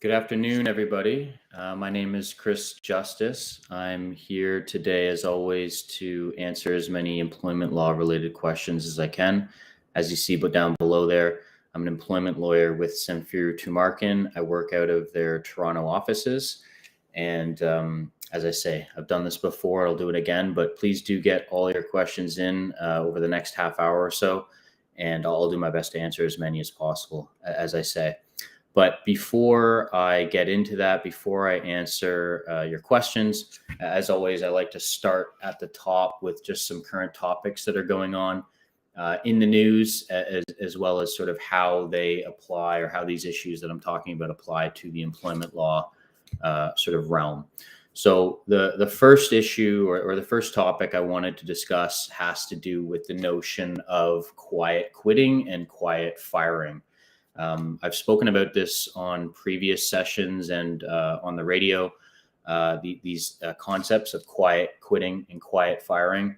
Good afternoon, everybody. My name is Chris Justice. I'm here today, as always, to answer as many employment law related questions as I can. As you see down below there, I'm an employment lawyer with Samfiru Tumarkin. I work out of their Toronto offices. And as I say, I've done this before. I'll do it again, but please do get all your questions in over the next half hour or so. And I'll do my best to answer as many as possible, as I say. But before I get into that, before I answer your questions, as always, I like to start at the top with just some current topics that are going on in the news, as well as sort of how they apply or how these issues that I'm talking about apply to the employment law sort of realm. So the first issue or the first topic I wanted to discuss has to do with the notion of quiet quitting and quiet firing. I've spoken about this on previous sessions and on the radio, these concepts of quiet quitting and quiet firing.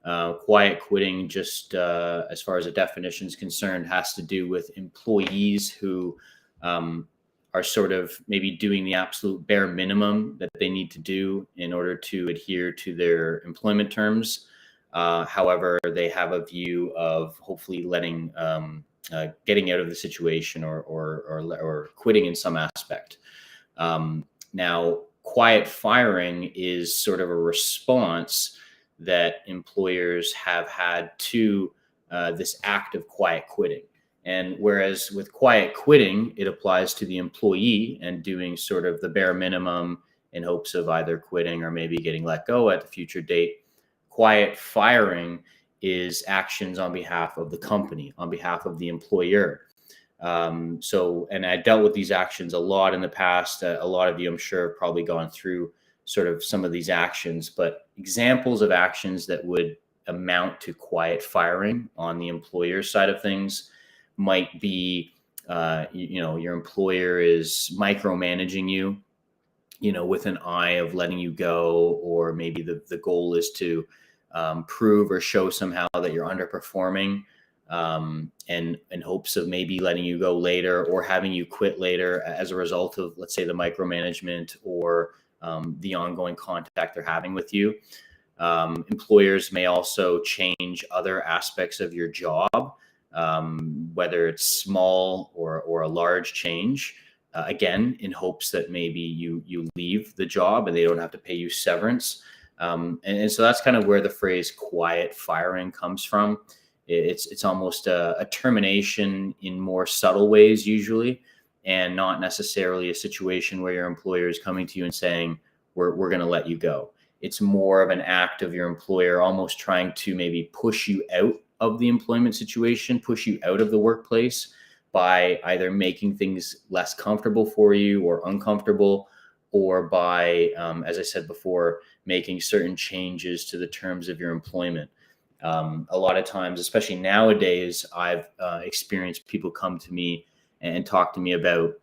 Quiet quitting, just as far as a definition is concerned, has to do with employees who are sort of maybe doing the absolute bare minimum that they need to do in order to adhere to their employment terms. However, they have a view of hopefully getting out of the situation or quitting in some aspect. Now, quiet firing is sort of a response that employers have had to this act of quiet quitting. And whereas with quiet quitting, it applies to the employee and doing sort of the bare minimum in hopes of either quitting or maybe getting let go at a future date, quiet firing is actions on behalf of the company, on behalf of the employer. And I dealt with these actions a lot in the past. A lot of you, I'm sure, have probably gone through sort of some of these actions, but examples of actions that would amount to quiet firing on the employer side of things might be, your employer is micromanaging you, with an eye of letting you go, or maybe the goal is to prove or show somehow that you're underperforming, and in hopes of maybe letting you go later or having you quit later as a result of, let's say, the micromanagement or the ongoing contact they're having with you. Employers may also change other aspects of your job, whether it's small or a large change, again, in hopes that maybe you leave the job and they don't have to pay you severance. And so that's kind of where the phrase quiet firing comes from. It's almost a termination in more subtle ways usually, and not necessarily a situation where your employer is coming to you and saying, we're going to let you go. It's more of an act of your employer almost trying to maybe push you out of the employment situation, push you out of the workplace by either making things less comfortable for you or uncomfortable, or by, as I said before, making certain changes to the terms of your employment. A lot of times, especially nowadays, I've experienced people come to me and talk to me about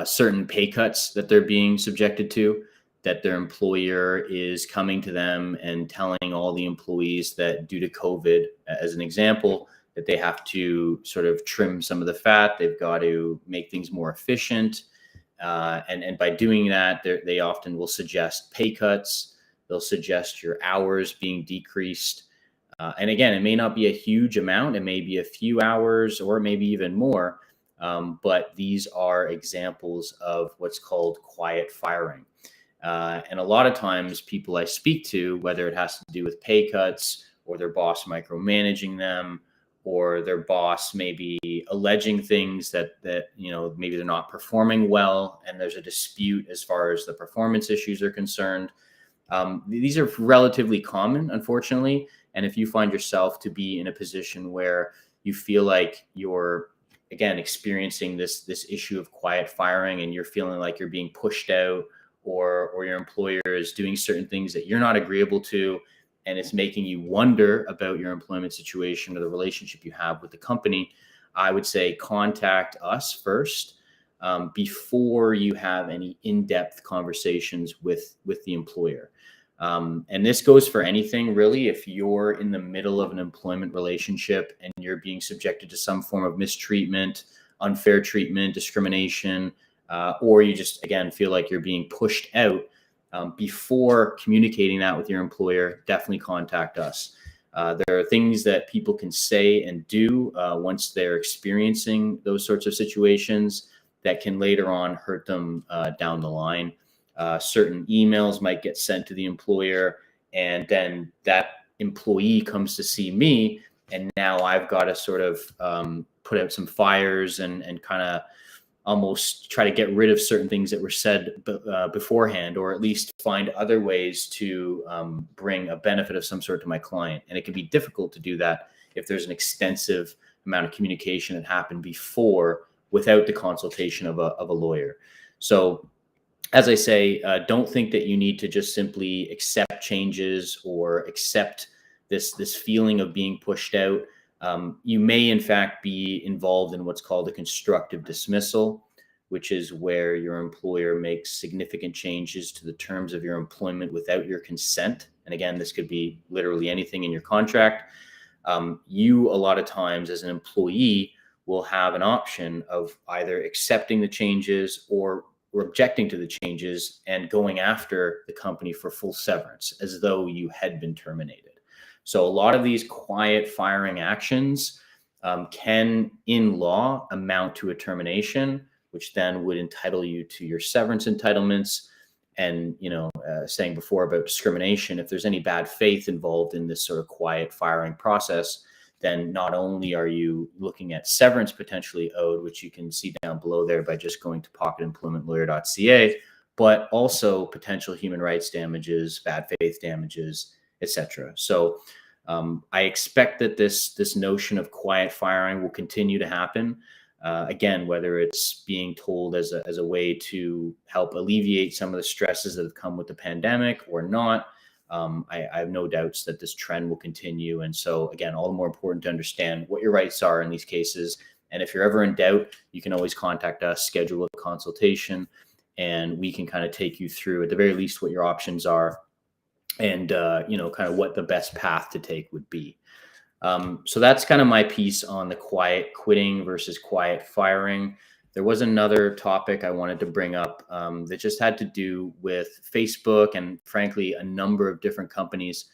certain pay cuts that they're being subjected to, that their employer is coming to them and telling all the employees that due to COVID, as an example, that they have to sort of trim some of the fat, they've got to make things more efficient. And by doing that, they often will suggest pay cuts. They'll suggest your hours being decreased. And again, it may not be a huge amount. It may be a few hours or maybe even more. But these are examples of what's called quiet firing. And a lot of times people I speak to, whether it has to do with pay cuts or their boss micromanaging them, or their boss maybe alleging things that maybe they're not performing well, and there's a dispute as far as the performance issues are concerned. These are relatively common, unfortunately. And if you find yourself to be in a position where you feel like you're, again, experiencing this issue of quiet firing, and you're feeling like you're being pushed out, or your employer is doing certain things that you're not agreeable to, and it's making you wonder about your employment situation or the relationship you have with the company, I would say contact us first before you have any in-depth conversations with the employer. And this goes for anything, really. If you're in the middle of an employment relationship and you're being subjected to some form of mistreatment, unfair treatment, discrimination, or you just, again, feel like you're being pushed out, before communicating that with your employer, definitely contact us. There are things that people can say and do once they're experiencing those sorts of situations that can later on hurt them down the line. Certain emails might get sent to the employer, and then that employee comes to see me, and now I've got to sort of put out some fires and kind of almost try to get rid of certain things that were said beforehand, or at least find other ways to bring a benefit of some sort to my client. And it can be difficult to do that if there's an extensive amount of communication that happened before without the consultation of a lawyer. So as I say, don't think that you need to just simply accept changes or accept this feeling of being pushed out. You may, in fact, be involved in what's called a constructive dismissal, which is where your employer makes significant changes to the terms of your employment without your consent. And again, this could be literally anything in your contract. You, a lot of times as an employee, will have an option of either accepting the changes or objecting to the changes and going after the company for full severance as though you had been terminated. So a lot of these quiet firing actions can, in law, amount to a termination, which then would entitle you to your severance entitlements. And, saying before about discrimination, if there's any bad faith involved in this sort of quiet firing process, then not only are you looking at severance potentially owed, which you can see down below there by just going to pocketemploymentlawyer.ca, but also potential human rights damages, bad faith damages, etc. So I expect that this notion of quiet firing will continue to happen. Again, whether it's being told as a way to help alleviate some of the stresses that have come with the pandemic or not, I have no doubts that this trend will continue. And so, again, all the more important to understand what your rights are in these cases. And if you're ever in doubt, you can always contact us, schedule a consultation, and we can kind of take you through, at the very least, what your options are and, kind of what the best path to take would be. So that's kind of my piece on the quiet quitting versus quiet firing. There was another topic I wanted to bring up that just had to do with Facebook and, frankly, a number of different companies,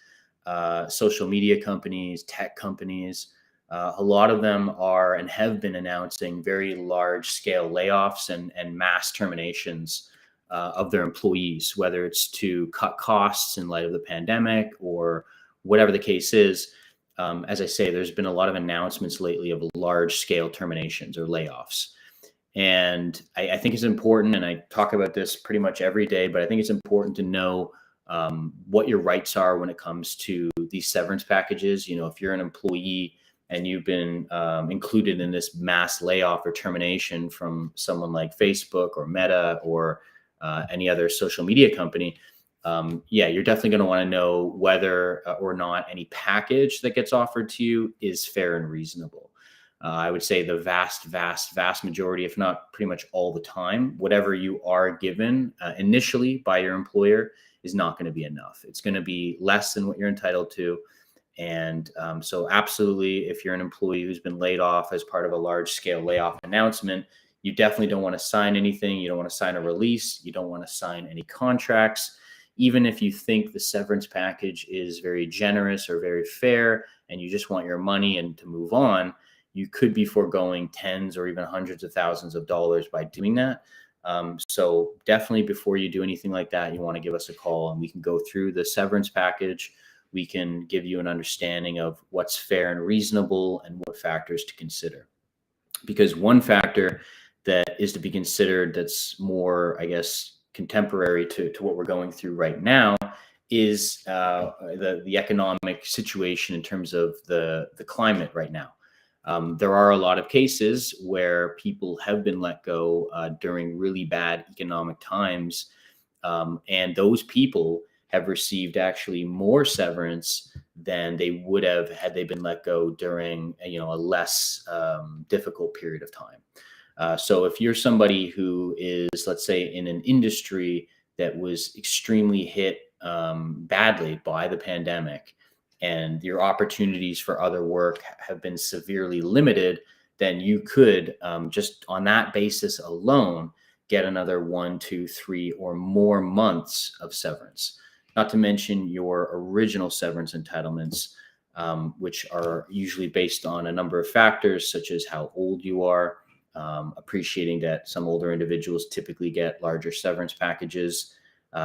social media companies, tech companies. A lot of them are and have been announcing very large-scale layoffs and mass terminations of their employees, whether it's to cut costs in light of the pandemic or whatever the case is. As I say, there's been a lot of announcements lately of large-scale terminations or layoffs. And I think it's important, and I talk about this pretty much every day, but I think it's important to know what your rights are when it comes to these severance packages. If you're an employee and you've been included in this mass layoff or termination from someone like Facebook or Meta or any other social media company, you're definitely going to want to know whether or not any package that gets offered to you is fair and reasonable. I would say the vast, vast, vast majority, if not pretty much all the time, whatever you are given initially by your employer is not going to be enough. It's going to be less than what you're entitled to. And so absolutely, if you're an employee who's been laid off as part of a large scale layoff announcement, you definitely don't want to sign anything. You don't want to sign a release. You don't want to sign any contracts. Even if you think the severance package is very generous or very fair and you just want your money and to move on, you could be foregoing tens or even hundreds of thousands of dollars by doing that. So definitely before you do anything like that, you want to give us a call and we can go through the severance package. We can give you an understanding of what's fair and reasonable and what factors to consider. Because one factor that is to be considered that's more, I guess, contemporary to what we're going through right now is the economic situation in terms of the climate right now. There are a lot of cases where people have been let go during really bad economic times, and those people have received actually more severance than they would have had they been let go during a less difficult period of time. So if you're somebody who is, let's say, in an industry that was extremely hit badly by the pandemic, and your opportunities for other work have been severely limited, then you could, just on that basis alone, get another 1, 2, 3, or more months of severance. Not to mention your original severance entitlements, which are usually based on a number of factors, such as how old you are, appreciating that some older individuals typically get larger severance packages,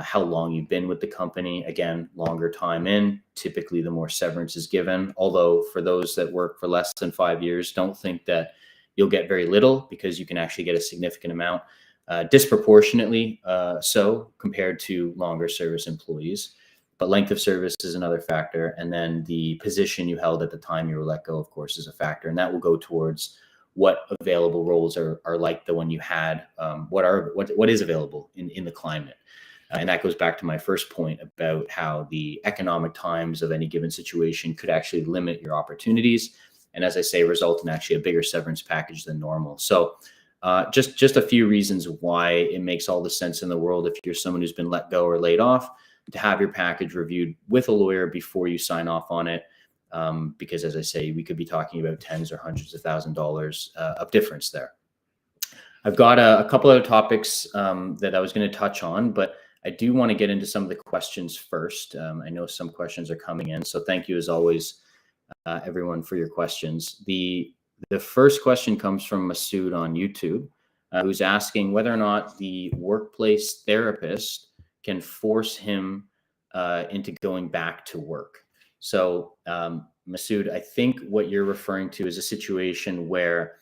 how long you've been with the company. Again, longer time in, typically the more severance is given. Although for those that work for less than 5 years, don't think that you'll get very little, because you can actually get a significant amount, disproportionately so compared to longer service employees. But length of service is another factor. And then the position you held at the time you were let go, of course, is a factor. And that will go towards what available roles are like the one you had, what is available in the climate. And that goes back to my first point about how the economic times of any given situation could actually limit your opportunities. And as I say, result in actually a bigger severance package than normal. So just a few reasons why it makes all the sense in the world, if you're someone who's been let go or laid off, to have your package reviewed with a lawyer before you sign off on it. Because as I say, we could be talking about tens or hundreds of $1,000s of difference there. I've got a couple other topics that I was going to touch on, but I do want to get into some of the questions first. I know some questions are coming in, so thank you as always, everyone, for your questions. The first question comes from Masood on YouTube, who's asking whether or not the workplace therapist can force him into going back to work. So, Masood, I think what you're referring to is a situation where,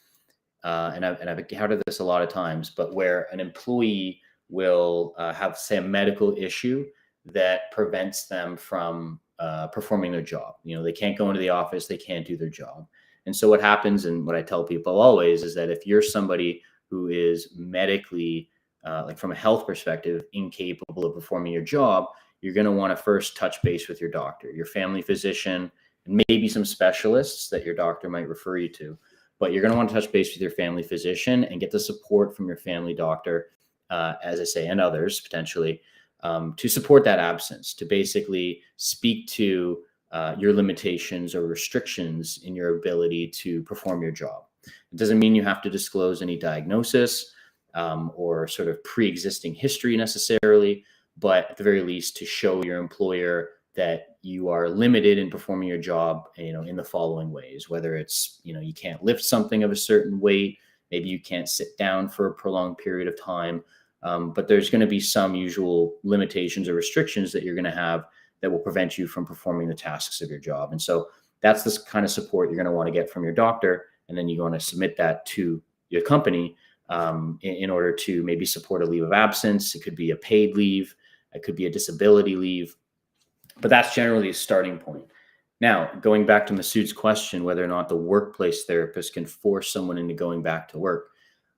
and I've encountered this a lot of times, but where an employee will have, say, a medical issue that prevents them from performing their job. You know, they can't go into the office, they can't do their job. And so what happens, and what I tell people always, is that if you're somebody who is medically, like from a health perspective, incapable of performing your job, you're going to want to first touch base with your doctor, your family physician, and maybe some specialists that your doctor might refer you to. But you're going to want to touch base with your family physician and get the support from your family doctor, as I say, and others potentially, to support that absence, to basically speak to your limitations or restrictions in your ability to perform your job. It doesn't mean you have to disclose any diagnosis or sort of pre-existing history necessarily, but at the very least to show your employer that you are limited in performing your job, you know, in the following ways, whether it's, you know, you can't lift something of a certain weight, maybe you can't sit down for a prolonged period of time, but there's going to be some usual limitations or restrictions that you're going to have that will prevent you from performing the tasks of your job. And so that's this kind of support you're going to want to get from your doctor, and then you want to submit that to your company in order to maybe support a leave of absence. It could be a paid leave, it could be a disability leave, but that's generally a starting point. Now, going back to Masood's question, whether or not the workplace therapist can force someone into going back to work,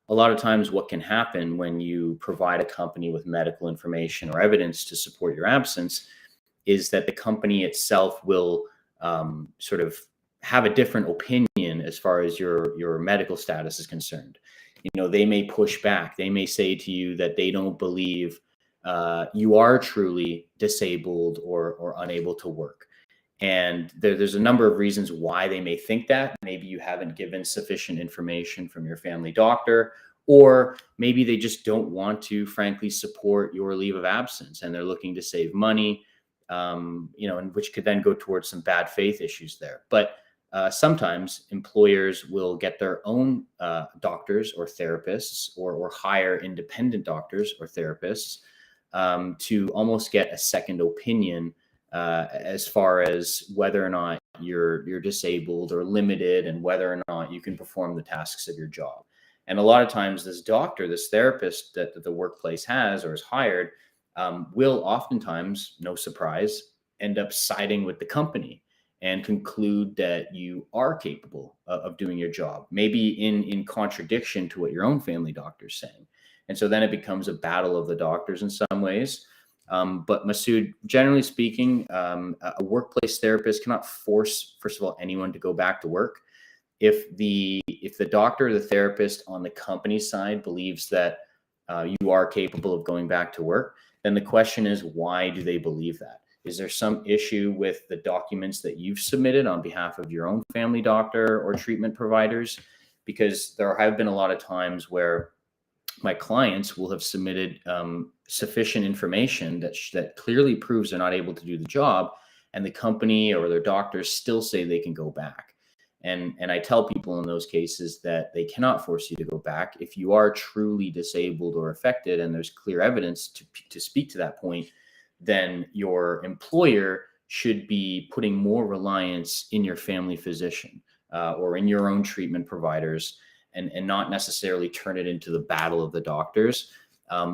a lot of times what can happen when you provide a company with medical information or evidence to support your absence is that the company itself will sort of have a different opinion as far as your medical status is concerned. You know, they may push back. They may say to you that they don't believe you are truly disabled or unable to work. And there's a number of reasons why they may think that. Maybe you haven't given sufficient information from your family doctor, or maybe they just don't want to, frankly, support your leave of absence, and they're looking to save money, you know, and which could then go towards some bad faith issues there. But sometimes employers will get their own doctors or therapists, or hire independent doctors or therapists to almost get a second opinion as far as whether or not you're disabled or limited, and whether or not you can perform the tasks of your job. And a lot of times this doctor, this therapist that the workplace has or is hired, will oftentimes, no surprise, end up siding with the company and conclude that you are capable of doing your job, maybe in contradiction to what your own family doctor is saying. And so then it becomes a battle of the doctors in some ways. But Masood, generally speaking, a workplace therapist cannot force, first of all, anyone to go back to work. If the doctor or the therapist on the company side believes that you are capable of going back to work, then the question is, why do they believe that? Is there some issue with the documents that you've submitted on behalf of your own family doctor or treatment providers? Because there have been a lot of times where my clients will have submitted sufficient information that clearly proves they're not able to do the job, and the company or their doctors still say they can go back. And I tell people in those cases that they cannot force you to go back. If you are truly disabled or affected and there's clear evidence to speak to that point, then your employer should be putting more reliance in your family physician or in your own treatment providers, and not necessarily turn it into the battle of the doctors,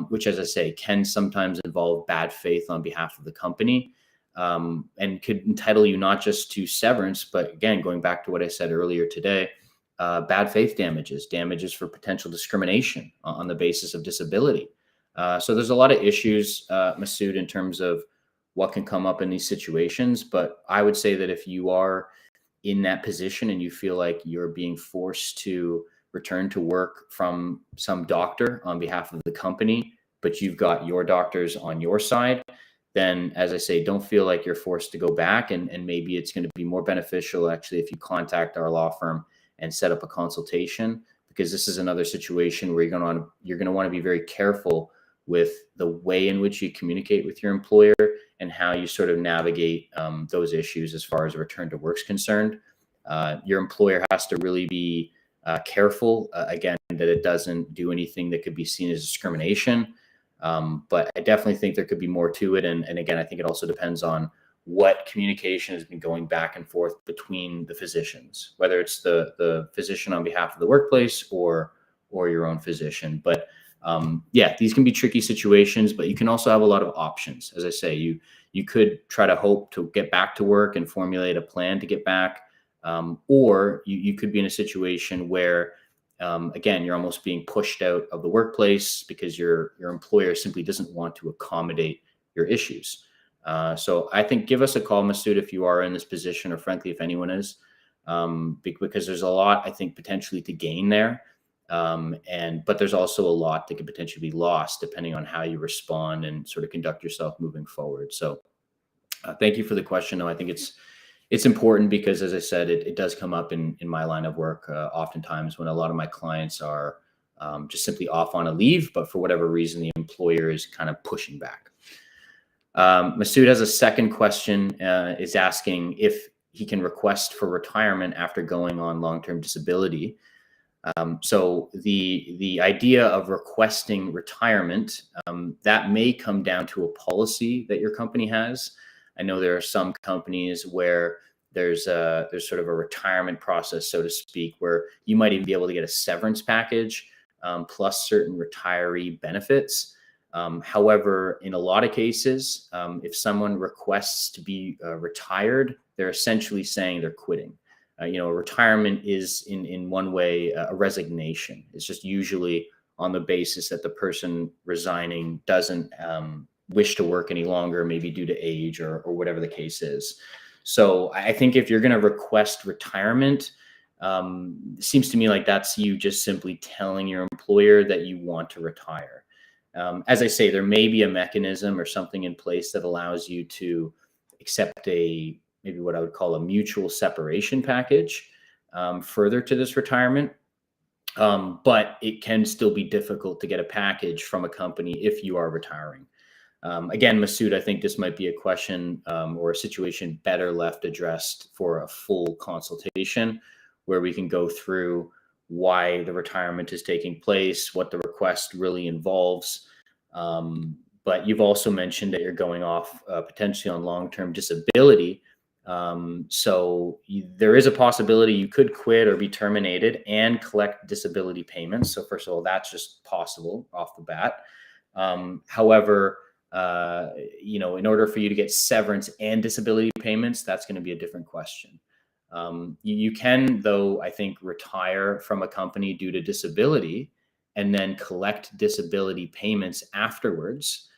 which, as I say, can sometimes involve bad faith on behalf of the company, and could entitle you not just to severance, but again, going back to what I said earlier today, bad faith damages for potential discrimination on the basis of disability. So there's a lot of issues, Masood, in terms of what can come up in these situations. But I would say that if you are in that position and you feel like you're being forced to return to work from some doctor on behalf of the company, but you've got your doctors on your side, then, as I say, don't feel like you're forced to go back. And maybe it's going to be more beneficial, actually, if you contact our law firm and set up a consultation, because this is another situation where you're going to want to be very careful with the way in which you communicate with your employer and how you sort of navigate those issues as far as a return to work's concerned. Your employer has to really be careful, again, that it doesn't do anything that could be seen as discrimination. But I definitely think there could be more to it. And again, I think it also depends on what communication has been going back and forth between the physicians, whether it's the physician on behalf of the workplace or your own physician. But yeah, these can be tricky situations, but you can also have a lot of options. As I say, you could try to hope to get back to work and formulate a plan to get back. Or you could be in a situation where, again, you're almost being pushed out of the workplace because your employer simply doesn't want to accommodate your issues. So I think give us a call, Masood, if you are in this position, or frankly, if anyone is, because there's a lot, I think, potentially to gain there. But there's also a lot that could potentially be lost depending on how you respond and sort of conduct yourself moving forward. So thank you for the question. No, I think it's important because, as I said, it does come up in my line of work oftentimes when a lot of my clients are just simply off on a leave, but for whatever reason, the employer is kind of pushing back. Masood has a second question, is asking if he can request for retirement after going on long-term disability. So the idea of requesting retirement, that may come down to a policy that your company has. I know there are some companies where there's sort of a retirement process, so to speak, where you might even be able to get a severance package plus certain retiree benefits. However, in a lot of cases, if someone requests to be retired, they're essentially saying they're quitting. A retirement is in one way a resignation. It's just usually on the basis that the person resigning doesn't wish to work any longer, maybe due to age or whatever the case is. So I think if you're going to request retirement, it seems to me like that's you just simply telling your employer that you want to retire. As I say, there may be a mechanism or something in place that allows you to accept maybe what I would call a mutual separation package further to this retirement. But it can still be difficult to get a package from a company if you are retiring. Again, Masood, I think this might be a question or a situation better left addressed for a full consultation where we can go through why the retirement is taking place, what the request really involves. But you've also mentioned that you're going off potentially on long-term disability. So there is a possibility you could quit or be terminated and collect disability payments. So first of all, that's just possible off the bat. However, in order for you to get severance and disability payments, that's going to be a different question. You can, though, I think, retire from a company due to disability and then collect disability payments afterwards.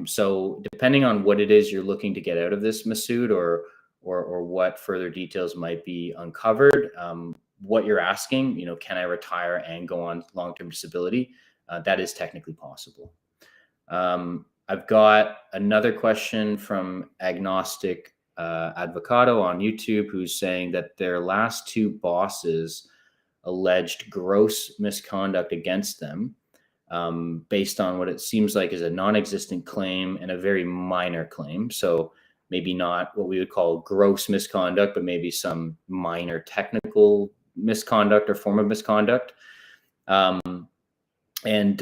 So depending on what it is you're looking to get out of this, Masood, or what further details might be uncovered, what you're asking, can I retire and go on long-term disability? That is technically possible. I've got another question from Agnostic Advocado on YouTube, who's saying that their last two bosses alleged gross misconduct against them. based on what it seems like is a non-existent claim and a very minor claim. So maybe not what we would call gross misconduct, but maybe some minor technical misconduct or form of misconduct. Um, and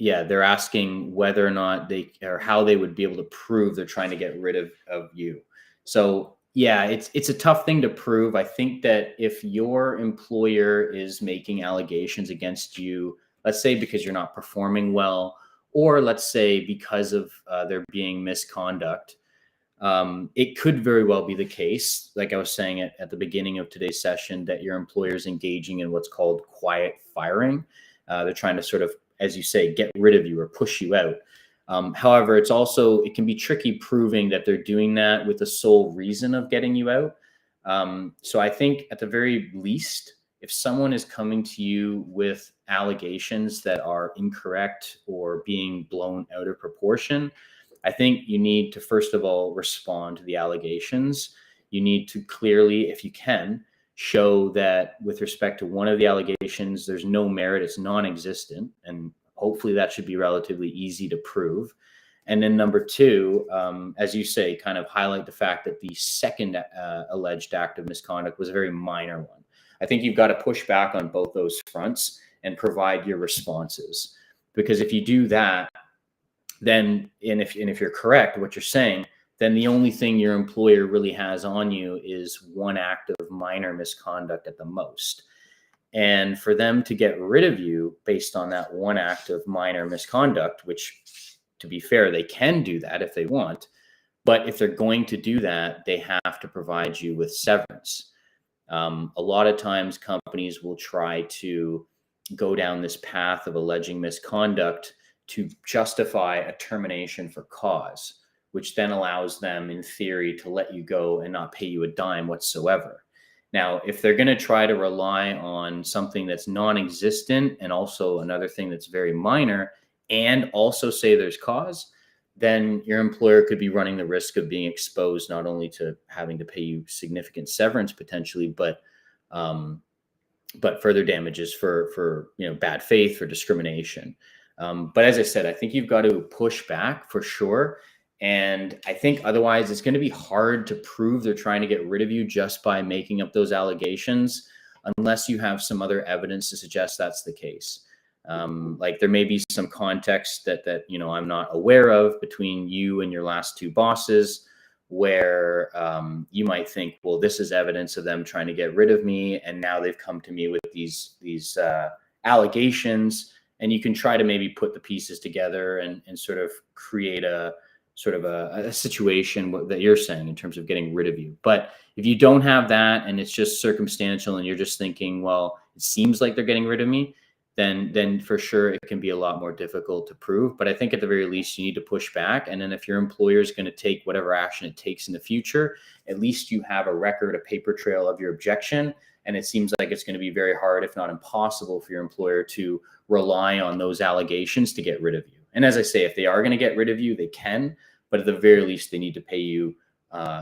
yeah, they're asking whether or not they, or how they would be able to prove they're trying to get rid of you. So yeah, it's a tough thing to prove. I think that if your employer is making allegations against you, let's say because you're not performing well, or let's say because of there being misconduct, it could very well be the case, like I was saying at the beginning of today's session, that your employer is engaging in what's called quiet firing. They're trying to sort of, as you say, get rid of you or push you out. However, it can be tricky proving that they're doing that with the sole reason of getting you out. So I think at the very least, if someone is coming to you with allegations that are incorrect or being blown out of proportion, I think you need to, first of all, respond to the allegations. You need to clearly, if you can, show that with respect to one of the allegations, there's no merit, it's non-existent, and hopefully that should be relatively easy to prove. And then number two, as you say, kind of highlight the fact that the second alleged act of misconduct was a very minor one. I think you've got to push back on both those fronts and provide your responses. Because if you do that, then, and if you're correct, what you're saying, then the only thing your employer really has on you is one act of minor misconduct at the most. And for them to get rid of you based on that one act of minor misconduct, which, to be fair, they can do that if they want, but if they're going to do that, they have to provide you with severance. A lot of times companies will try to go down this path of alleging misconduct to justify a termination for cause, which then allows them, in theory, to let you go and not pay you a dime whatsoever. Now, if they're going to try to rely on something that's non-existent and also another thing that's very minor and also say there's cause, then your employer could be running the risk of being exposed not only to having to pay you significant severance potentially, but further damages for bad faith, for discrimination. But as I said, I think you've got to push back for sure. And I think otherwise it's going to be hard to prove they're trying to get rid of you just by making up those allegations, unless you have some other evidence to suggest that's the case. Like there may be some context that I'm not aware of between you and your last two bosses, where you might think, well, this is evidence of them trying to get rid of me, and now they've come to me with these allegations, and you can try to maybe put the pieces together and sort of create a situation that you're saying in terms of getting rid of you. But if you don't have that and it's just circumstantial and you're just thinking, well, it seems like they're getting rid of me, then for sure it can be a lot more difficult to prove. But I think at the very least you need to push back. And then if your employer is going to take whatever action it takes in the future, at least you have a record, a paper trail of your objection. And it seems like it's going to be very hard, if not impossible, for your employer to rely on those allegations to get rid of you. And as I say, if they are going to get rid of you, they can, but at the very least they need to pay you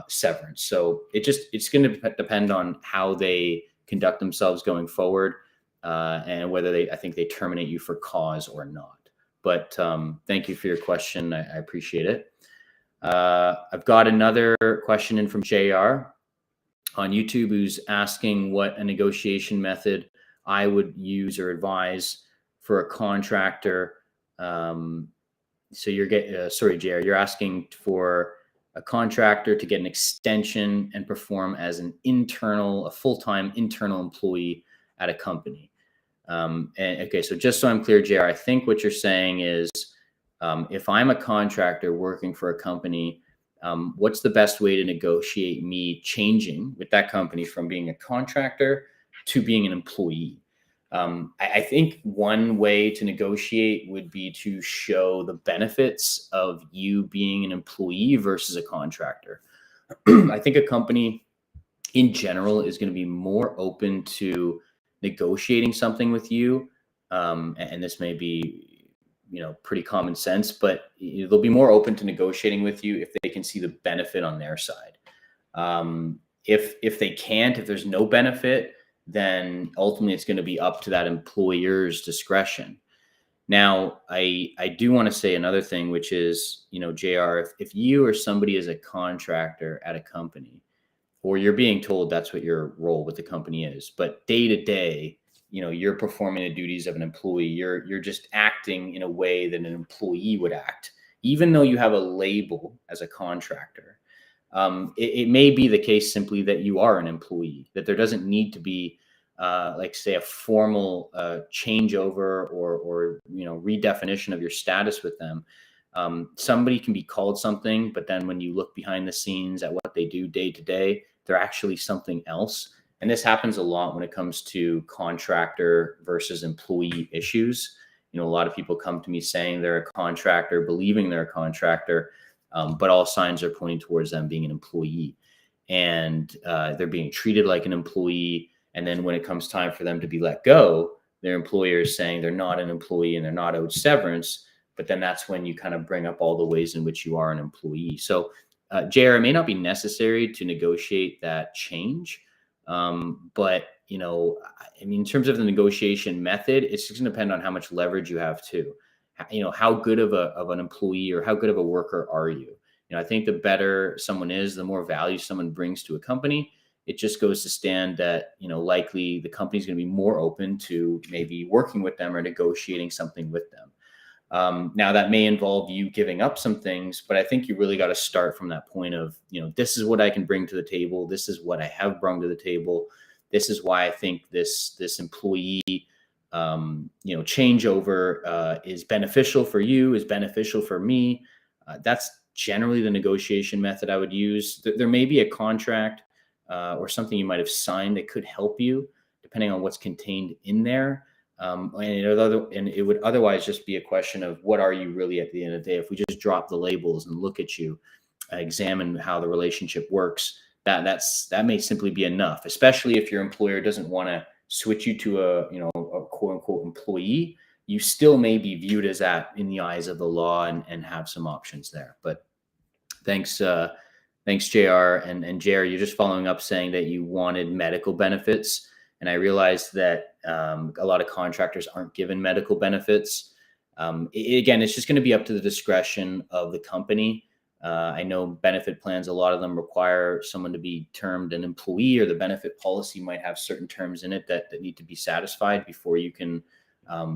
severance. So it's going to depend on how they conduct themselves going forward. And whether I think they terminate you for cause or not. But thank you for your question. I appreciate it. I've got another question in from JR on YouTube, who's asking what a negotiation method I would use or advise for a contractor. So sorry, JR, you're asking for a contractor to get an extension and perform as a full-time internal employee at a company. Okay, so just so I'm clear, JR, I think what you're saying is, if I'm a contractor working for a company, what's the best way to negotiate me changing with that company from being a contractor to being an employee? I think one way to negotiate would be to show the benefits of you being an employee versus a contractor. I think a company in general is going to be more open to negotiating something with you, and this may be pretty common sense, but they'll be more open to negotiating with you if they can see the benefit on their side. If they can't, if there's no benefit, then ultimately it's going to be up to that employer's discretion. Now, I do want to say another thing, which is, JR, if you or somebody is a contractor at a company, or you're being told that's what your role with the company is, but day to day, you're performing the duties of an employee. You're just acting in a way that an employee would act, even though you have a label as a contractor. It may be the case simply that you are an employee, that there doesn't need to be, like say, a formal changeover or redefinition of your status with them. Somebody can be called something, but then when you look behind the scenes at what they do day to day, they're actually something else. And this happens a lot when it comes to contractor versus employee issues. A lot of people come to me saying they're a contractor, believing they're a contractor, but all signs are pointing towards them being an employee, and they're being treated like an employee. And then when it comes time for them to be let go, their employer is saying they're not an employee and they're not owed severance. But then that's when you kind of bring up all the ways in which you are an employee. So, JR, it may not be necessary to negotiate that change, but in terms of the negotiation method, it's just going to depend on how much leverage you have too. How good of an employee or how good of a worker are you? I think the better someone is, the more value someone brings to a company. It just goes to stand that, likely the company's going to be more open to maybe working with them or negotiating something with them. Now that may involve you giving up some things, but I think you really got to start from that point of, this is what I can bring to the table. This is what I have brought to the table. This is why I think this employee, changeover is beneficial for you, is beneficial for me. That's generally the negotiation method I would use. There may be a contract or something you might have signed that could help you, depending on what's contained in there. And it would otherwise just be a question of what are you really at the end of the day. If we just drop the labels and look at you, examine how the relationship works, that may simply be enough, especially if your employer doesn't want to switch you to a quote unquote employee. You still may be viewed as that in the eyes of the law and have some options there. But thanks, JR. And JR, you're just following up saying that you wanted medical benefits. And I realized that a lot of contractors aren't given medical benefits. Again, it's just going to be up to the discretion of the company. I know benefit plans, a lot of them require someone to be termed an employee, or the benefit policy might have certain terms in it that need to be satisfied before you can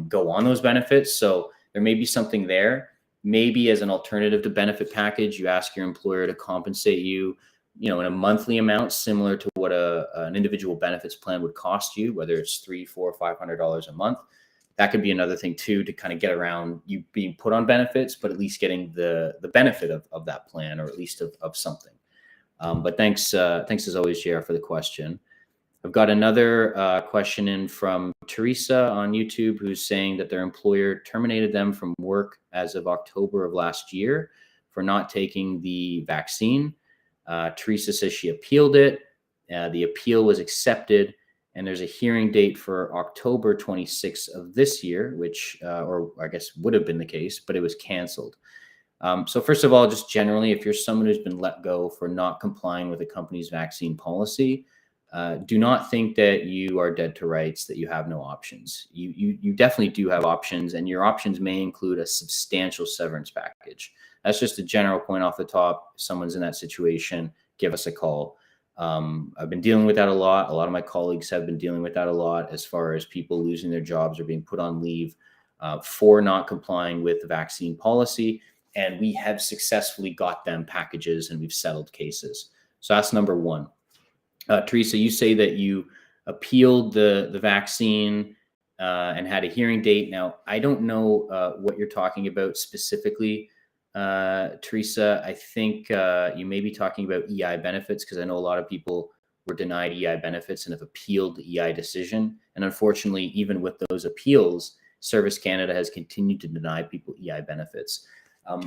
go on those benefits. So there may be something there. Maybe as an alternative to benefit package, you ask your employer to compensate you, in a monthly amount similar to what an individual benefits plan would cost you, whether it's $300, $400, $500 a month. That could be another thing too, to kind of get around you being put on benefits, but at least getting the benefit of that plan, or at least of something. But thanks as always, JR, for the question. I've got another question in from Teresa on YouTube, who's saying that their employer terminated them from work as of October of last year for not taking the vaccine. Teresa says she appealed it. The appeal was accepted, and there's a hearing date for October 26th of this year, which, or I guess would have been the case, but it was canceled. So first of all, just generally, if you're someone who's been let go for not complying with a company's vaccine policy, do not think that you are dead to rights, that you have no options. You definitely do have options, and your options may include a substantial severance package. That's just a general point off the top. If someone's in that situation, give us a call. I've been dealing with that a lot. A lot of my colleagues have been dealing with that a lot, as far as people losing their jobs or being put on leave for not complying with the vaccine policy. And we have successfully got them packages, and we've settled cases. So that's number one. Teresa, you say that you appealed the vaccine and had a hearing date. Now, I don't know what you're talking about specifically, Teresa. I think you may be talking about EI benefits, because I know a lot of people were denied EI benefits and have appealed the EI decision. And unfortunately, even with those appeals, Service Canada has continued to deny people EI benefits.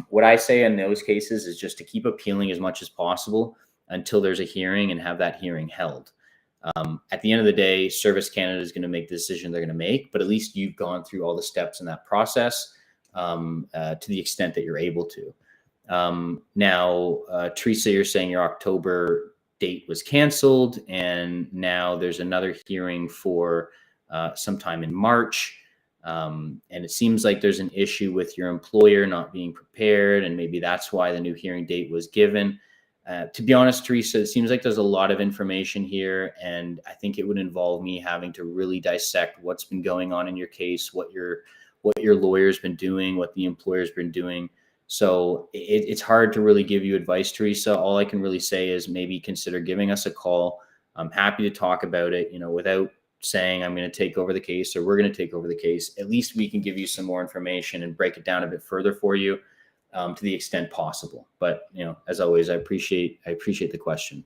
What I say in those cases is just to keep appealing as much as possible until there's a hearing, and have that hearing held. At the end of the day, Service Canada is going to make the decision they're going to make, but at least you've gone through all the steps in that process to the extent that you're able to. Now, Teresa, you're saying your October date was canceled, and now there's another hearing for sometime in March. And it seems like there's an issue with your employer not being prepared, and maybe that's why the new hearing date was given. To be honest, Teresa, it seems like there's a lot of information here, and I think it would involve me having to really dissect what's been going on in your case, what your lawyer's been doing, what the employer's been doing. So it's hard to really give you advice, Teresa. All I can really say is maybe consider giving us a call. I'm happy to talk about it, without saying I'm going to take over the case or we're going to take over the case. At least we can give you some more information and break it down a bit further for you, to the extent possible. But as always, I appreciate the question.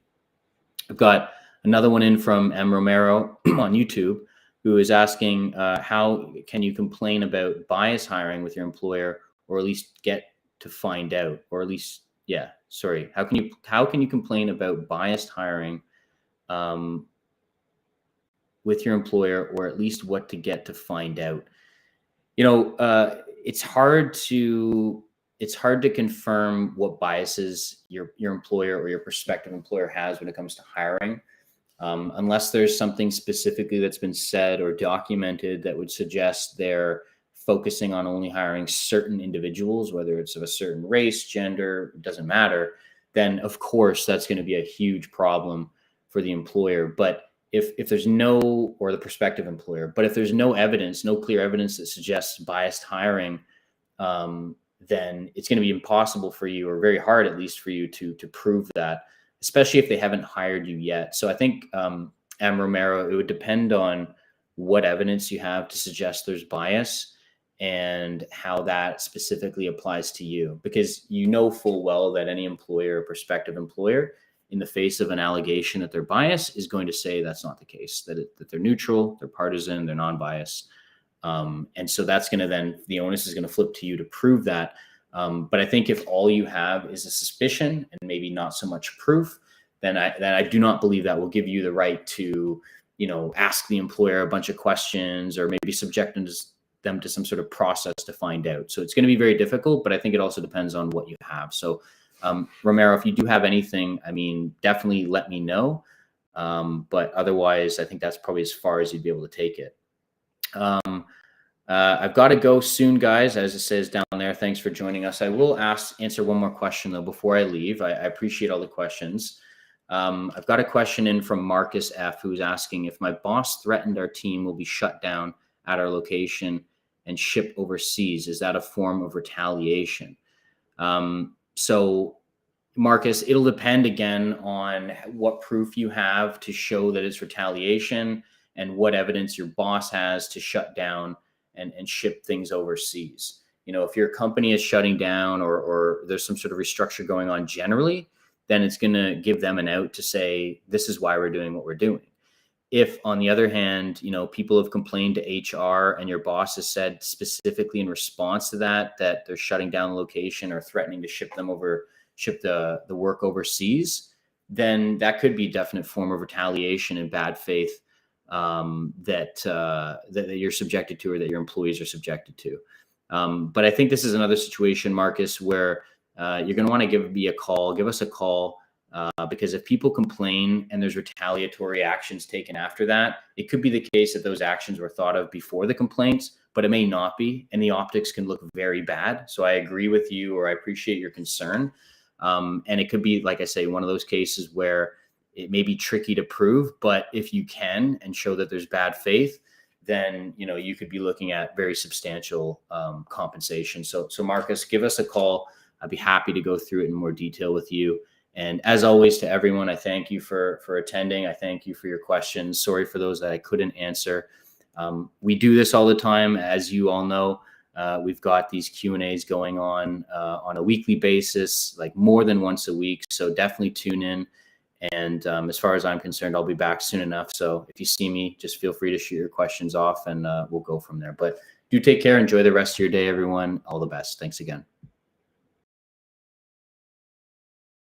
I've got another one in from M. Romero on YouTube, who is asking, how can you complain about bias hiring with your employer, or at least get to find out, or at least, how can you complain about biased hiring with your employer, or at least what to get to find out? It's hard to confirm what biases your employer or your prospective employer has when it comes to hiring, unless there's something specifically that's been said or documented that would suggest they're focusing on only hiring certain individuals, whether it's of a certain race, gender, it doesn't matter. Then of course that's going to be a huge problem for the employer. But if there's no, or the prospective employer, but if there's no evidence, no clear evidence that suggests biased hiring, then it's going to be impossible for you, or very hard at least for you, to prove that, especially if they haven't hired you yet. So I think, M. Romero, it would depend on what evidence you have to suggest there's bias and how that specifically applies to you, because full well that any employer or prospective employer, in the face of an allegation that they're biased, is going to say that's not the case, that they're neutral, they're partisan, they're non-biased. And so that's going to then, the onus is going to flip to you to prove that. But I think if all you have is a suspicion and maybe not so much proof, then I do not believe that will give you the right to, ask the employer a bunch of questions, or maybe subject them to some sort of process to find out. So it's going to be very difficult, but I think it also depends on what you have. So, Romero, if you do have anything, definitely let me know. But otherwise, I think that's probably as far as you'd be able to take it. I've got to go soon, guys, as it says down there. Thanks for joining us. I will answer one more question, though, before I leave. I appreciate all the questions. I've got a question in from Marcus F., who's asking, if my boss threatened our team will be shut down at our location and shipped overseas, is that a form of retaliation? So, Marcus, it'll depend again on what proof you have to show that it's retaliation, and what evidence your boss has to shut down and ship things overseas. If your company is shutting down, or there's some sort of restructure going on generally, then it's going to give them an out to say, this is why we're doing what we're doing. If, on the other hand, people have complained to HR and your boss has said specifically in response to that they're shutting down the location or threatening to ship the work overseas, then that could be a definite form of retaliation and bad faith, that you're subjected to, or that your employees are subjected to. But I think this is another situation, Marcus, where you're going to want to give us a call, because if people complain and there's retaliatory actions taken after that, it could be the case that those actions were thought of before the complaints, but it may not be, and the optics can look very bad. So I agree with you, or I appreciate your concern. And it could be, like I say, one of those cases where it may be tricky to prove, but if you can and show that there's bad faith, then you could be looking at very substantial compensation. So Marcus, give us a call. I'd be happy to go through it in more detail with you. And as always, to everyone, I thank you for attending. I thank you for your questions. Sorry for those that I couldn't answer. We do this all the time, as you all know. We've got these Q&As going on a weekly basis, like more than once a week. So definitely tune in. And as far as I'm concerned, I'll be back soon enough. So if you see me, just feel free to shoot your questions off, and we'll go from there. But do take care. Enjoy the rest of your day, everyone. All the best. Thanks again.